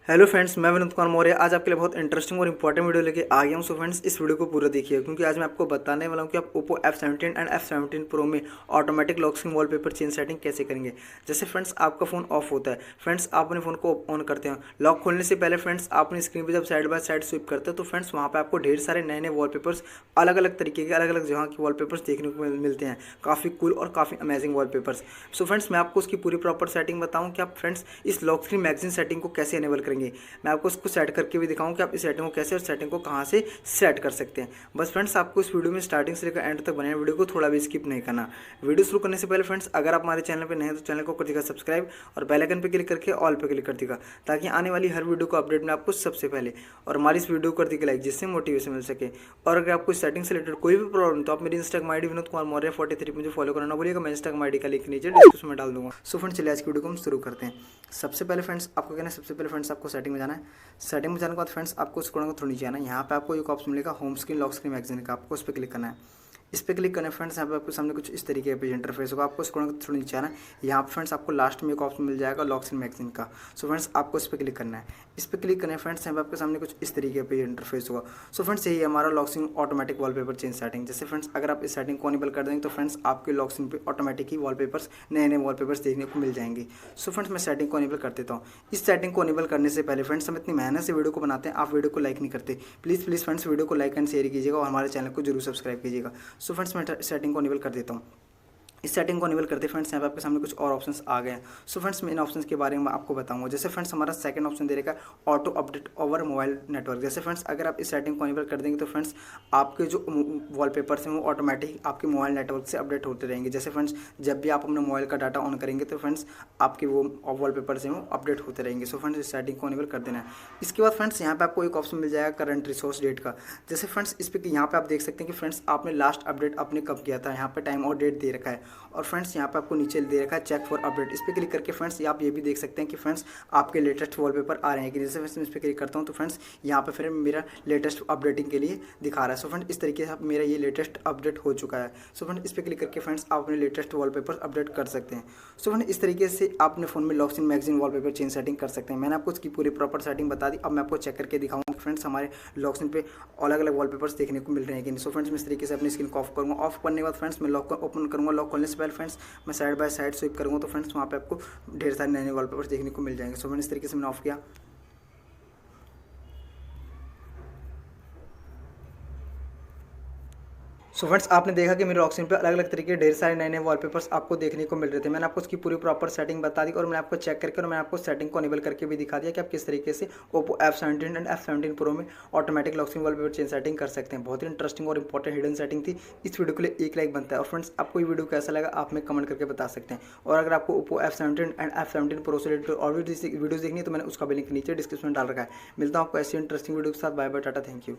Hello friends, मैं विनोद कुमार मौर्य आज आपके लिए बहुत इंटरेस्टिंग और इंपॉर्टेंट वीडियो लेके आ गया हूँ। सो फ्रेंड्स, इस वीडियो को पूरा देखिए क्योंकि आज मैं आपको बताने वाला हूँ कि आप Oppo F17 and F17 pro में automatic lock screen wallpaper change setting कैसे करेंगे। जैसे फ्रेंड्स आपका फ़ोन ऑफ होता है, फ्रेंड्स आप अपने फ़ोन को ऑन करते हैं, लॉक खोलने से पहले फ्रेंड्स आप अपनी स्क्रीन पर जब साइड बाय साइड स्विप करते हैं तो फ्रेंड्स वहाँ पर आपको ढेर सारे नए नए वॉलपेपर्स अलग अलग तरीके के अलग अलग जगह के वॉलपेपर्स देखने को मिलते हैं। काफ़ी कूल और काफ़ी अमेजिंग वॉलपेपर्स। सो फ्रेंड्स, मैं आपको उसकी पूरी प्रॉपर सेटिंग बताऊँ कि आप फ्रेंड्स इस लॉक स्क्रीन मैगजीन सेटिंग को कैसे एनेबल करेंगे। मैं आपको उसको सेट करके भी दिखाऊं कि आप इस सेटिंग को कैसे और सेटिंग को कहां से सेट कर सकते हैं। बस फ्रेंड्स, आपको इस वीडियो में स्टार्टिंग से लेकर एंड तक बने वीडियो को थोड़ा भी स्किप नहीं करना। वीडियो शुरू करने से पहले फ्रेंड्स, अगर आप हमारे चैनल पर नए हैं तो चैनल को कर दीजिएगा सब्सक्राइब और बेल आइकन पर क्लिक करके ऑल पे क्लिक कर दीजिएगा ताकि आने वाली हर वीडियो को अपडेट में आपको सबसे पहले। और हमारी इस वीडियो को कर दीजिएगा लाइक जिससे मोटिवेशन मिल सके। और अगर आपको सेटिंग से रिलेटेड कोई भी प्रॉब्लम तो आप मेरी इंस्टाग्राम आईडी विनोद कुमार मौर्य 43 मुझे फॉलो करना बोलिएगा। मैं इंस्टाग्राम आईडी का लिंक नीचे डिस्क्रिप्शन में डाल दूंगा। सो फ्रेंड्स, चलिए आज की वीडियो को हम शुरू करते हैं। सबसे पहले फ्रेंड्स आपको कहना है, सबसे पहले फ्रेंड्स आपको सेटिंग में जाना है। सेटिंग में जाने के बाद फ्रेंड्स आपको स्क्रॉल को थोड़ा नीचे आना है। यहाँ पे आपको एक ऑप्शन मिलेगा home screen lock screen magazine का, आपको उस पर क्लिक करना है। इस पर क्लिक करने फ्रेंड्स यहाँ पे आपके सामने कुछ इस तरीके का इंटरफेस होगा। आपको स्क्रॉल को थोड़ा नीचे आना है। यहाँ पे फ्रेंड्स आपको लास्ट में एक ऑप्शन मिल जाएगा लॉक स्क्रीन मैगजीन का। सो फ्रेंड्स आपको इस पर क्लिक करना है। इस पर क्लिक करने फ्रेंड्स यहाँ पे आपके सामने कुछ इस तरीके का इंटरफेस होगा। सो फ्रेंड्स यही हमारा lock screen automatic wallpaper change setting. जैसे फ्रेंड्स अगर आप इस सेटिंग को इनेबल कर देंगे तो फ्रेंड्स आपके लॉक स्क्रीन पे ऑटोमेटिक ही वॉलपेपर्स नए नए वॉलपेपर्स देखने को मिल जाएंगे। सो फ्रेंड्स मैं सेटिंग को इनेबल कर देता हूँ। इस सेटिंग को इनेबल करने से पहले फ्रेंड्स हम इतनी मेहनत से वीडियो को बनाते हैं, आप वीडियो को लाइक नहीं करते। प्लीज़ फ्रेंड्स वीडियो को लाइक एंड शेयर कीजिएगा और हमारे चैनल को जरूर सब्सक्राइब कीजिएगा। सो फ्रेंड्स मैं सेटिंग को इनेबल कर देता हूँ। इस सेटिंग को इनेबल करते फ्रेंड्स यहाँ पे आपके सामने कुछ और ऑप्शंस आ गए हैं। सो फ्रेंड्स मैं इन ऑप्शंस के बारे में आपको बताऊंगा। जैसे फ्रेंड्स हमारा सेकंड ऑप्शन दे रखा है auto update over mobile network. जैसे फ्रेंड्स अगर आप इस सेटिंग को इनेबल कर देंगे तो फ्रेंड्स आपके जो वॉलपेपर्स हैं वो ऑटोमेटिक आपके मोबाइल नेटवर्क से अपडेट होते रहेंगे। जैसे फ्रेंड्स जब भी आप अपने मोबाइल का डाटा ऑन करेंगे तो फ्रेंड्स आपके वो वॉलपेपर्स हैं वो अपडेट होते रहेंगे। सो फ्रेंड्स इस सेटिंग को इनेबल कर देना है। इसके बाद फ्रेंड्स यहाँ पे आपको एक ऑप्शन मिल जाएगा करंट रिसोर्स डेट का। जैसे फ्रेंड्स इस पर यहाँ पे आप देख सकते हैं कि फ्रेंड्स आपने लास्ट अपडेट आपने कब किया था। यहाँ पे टाइम और डेट दे रखा है और फ्रेंड्स यहाँ आपको नीचे दे रखा है चेक फॉर अपडेट। इस पर क्लिक करके फ्रेंड्स आप ये भी देख सकते हैं कि फ्रेंड्स आपके लेटेस्ट वॉलपेपर आ रहे हैं कि जैसे फ्रेंड्स इस पर क्लिक करता हूँ तो फ्रेंड्स यहाँ पे फिर मेरा लेटेस्ट अपडेटिंग के लिए दिखा रहा है। सो फ्रेंड्स इस तरीके से मेरा ये लेटेस्ट अपडेट हो चुका है। सो फ्रेंड्स इस पर क्लिक करके फ्रेंड्स आप अपने लेटेस्ट वॉलपेपर अपडेट कर सकते हैं। सो फ्रेंड्स इस तरीके से आप अपने फोन में lock screen magazine wallpaper change setting कर सकते हैं। मैंने आपको इसकी पूरी प्रॉपर सेटिंग बता दी। अब मैं आपको चेक करके दिखाऊंगा फ्रेंड्स हमारे लॉक स्क्रीन पे अलग अलग वॉलपेपर्स देखने को मिल रहे हैं कि नहीं। सो फ्रेंड्स मैं इस तरीके से अपनी स्क्रीन को ऑफ करूँगा। ऑफ करने के बाद फ्रेंड्स मैं लॉक को ओपन करूँगा। लॉक खोलने से पहले फ्रेंड्स मैं साइड बाय साइड स्विप करूँगा तो फ्रेंड्स वहाँ पे आपको ढेर सारे नए नए वॉलपेपर्स देखने को मिल जाएंगे। सो फ्रेंड्स इस तरीके से मैंने ऑफ किया। सो फ्रेंड्स आपने देखा कि मेरे लॉक स्क्रीन पे अलग अलग तरीके ढेर सारे नए नए वॉलपेपर्स आपको देखने को मिल रहे थे। मैंने आपको उसकी पूरी प्रॉपर सेटिंग बता दी और मैंने आपको चेक करके और मैंने आपको सेटिंग को इनेबल करके भी दिखा दिया कि आप किस तरीके से Oppo F17 and F17 pro में automatic lock screen wallpaper change setting कर सकते हैं। बहुत ही इंटरेस्टिंग और इंपॉर्टेंट हिडन सेटिंग थी। इस वीडियो के लिए एक लाइक बनता है। और फ्रेंड्स आपको ये वीडियो कैसा लगा आप में कमेंट करके बता सकते हैं। और अगर आपको Oppo F17 and F17 pro से रिलेटेड और भी वीडियोज़ देखनी है तो मैंने उसका भी लिंक नीचे डिस्क्रिप्शन में डाल रखा है। मिलता हूँ आपको ऐसी इंटरेस्टिंग वीडियो के साथ। Bye bye, tata, thank you.